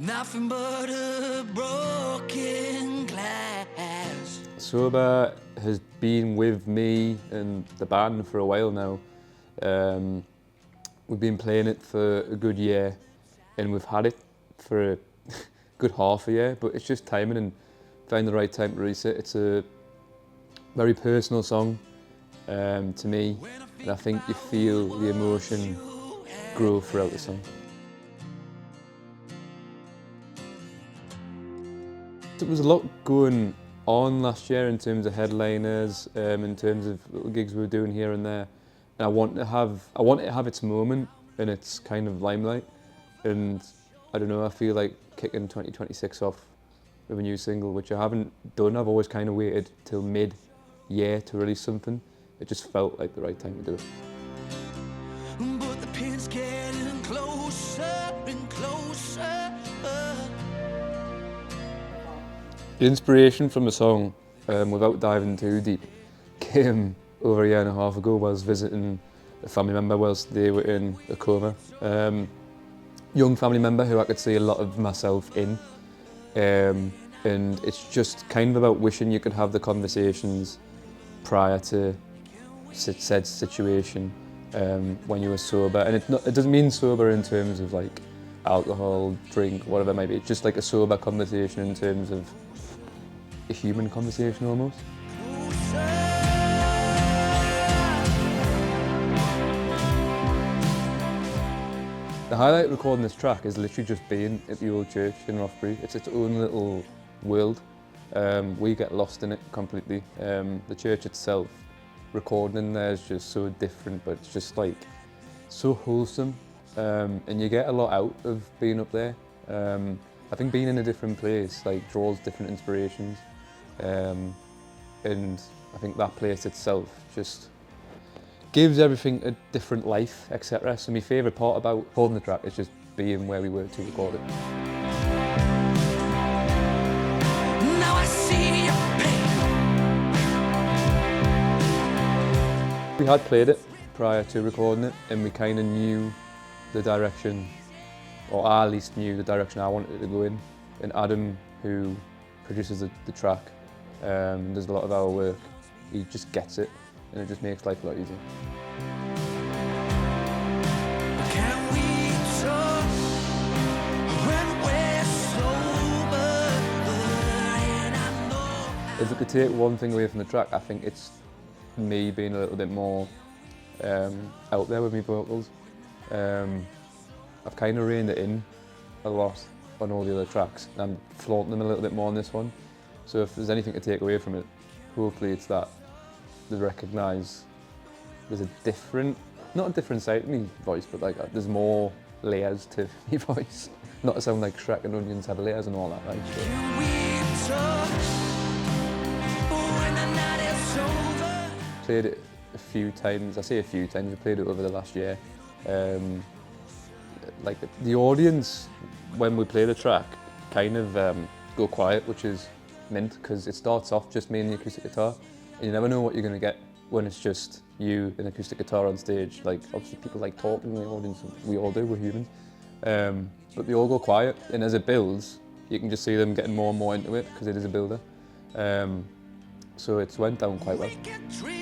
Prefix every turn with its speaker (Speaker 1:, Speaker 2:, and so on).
Speaker 1: Nothing but a broken glass.
Speaker 2: Sober has been with me and the band for a while now. We've been playing it for a good year and we've had it for a good half a year, but it's just timing and finding the right time to release it. It's a very personal song to me, and I think you feel the emotion grow throughout the song. There was a lot going on last year in terms of headliners, in terms of little gigs we were doing here and there. And I want it to have its moment and its kind of limelight. And I don't know, I feel like kicking 2026 off with a new single, which I haven't done. I've always kind of waited till mid-year to release something. It just felt like the right time to do it.
Speaker 1: But the pin's getting closer and closer.
Speaker 2: The inspiration from the song, without diving too deep, came over a year and a half ago while I was visiting a family member whilst they were in a coma. Young family member who I could see a lot of myself in. And it's just kind of about wishing you could have the conversations prior to said situation when you were sober. And it doesn't mean sober in terms of like alcohol, drink, whatever it might be. It's just like a sober conversation in terms of a human conversation almost. The highlight of recording this track is literally just being at the old church in Roughbury. It's its own little world. We get lost in it completely. The church itself, recording in there is just so different, but it's just like so wholesome. And you get a lot out of being up there. I think being in a different place like draws different inspirations. And I think that place itself just gives everything a different life, etc. So my favourite part about holding the track is just being where we were to record it.
Speaker 1: Now I see your pain.
Speaker 2: We had played it prior to recording it and we kind of knew the direction, or I at least knew the direction I wanted it to go in. And Adam, who produces the track, does a lot of our work, he just gets it and it just makes life a lot easier.
Speaker 1: Can we talk when we're sober? And I know.
Speaker 2: If I could take one thing away from the track, I think it's me being a little bit more out there with my vocals. I've kind of reined it in a lot on all the other tracks. I'm flaunting them a little bit more on this one. So if there's anything to take away from it, hopefully it's that they recognise there's not a different side to my voice, but like there's more layers to my voice. Not to sound like Shrek and Onions had layers and all that, right? So.
Speaker 1: Can we talk when the night is over?
Speaker 2: Played it a few times. I say a few times. We played it over the last year. Like the audience, when we play the track, kind of go quiet, which is mint because it starts off just me and the acoustic guitar, and you never know what you're going to get when it's just you and acoustic guitar on stage. Like obviously people like talking in the audience, we all do, we're human. But they all go quiet, and as it builds, you can just see them getting more and more into it because it is a builder. So it's went down quite well.
Speaker 1: We can dream.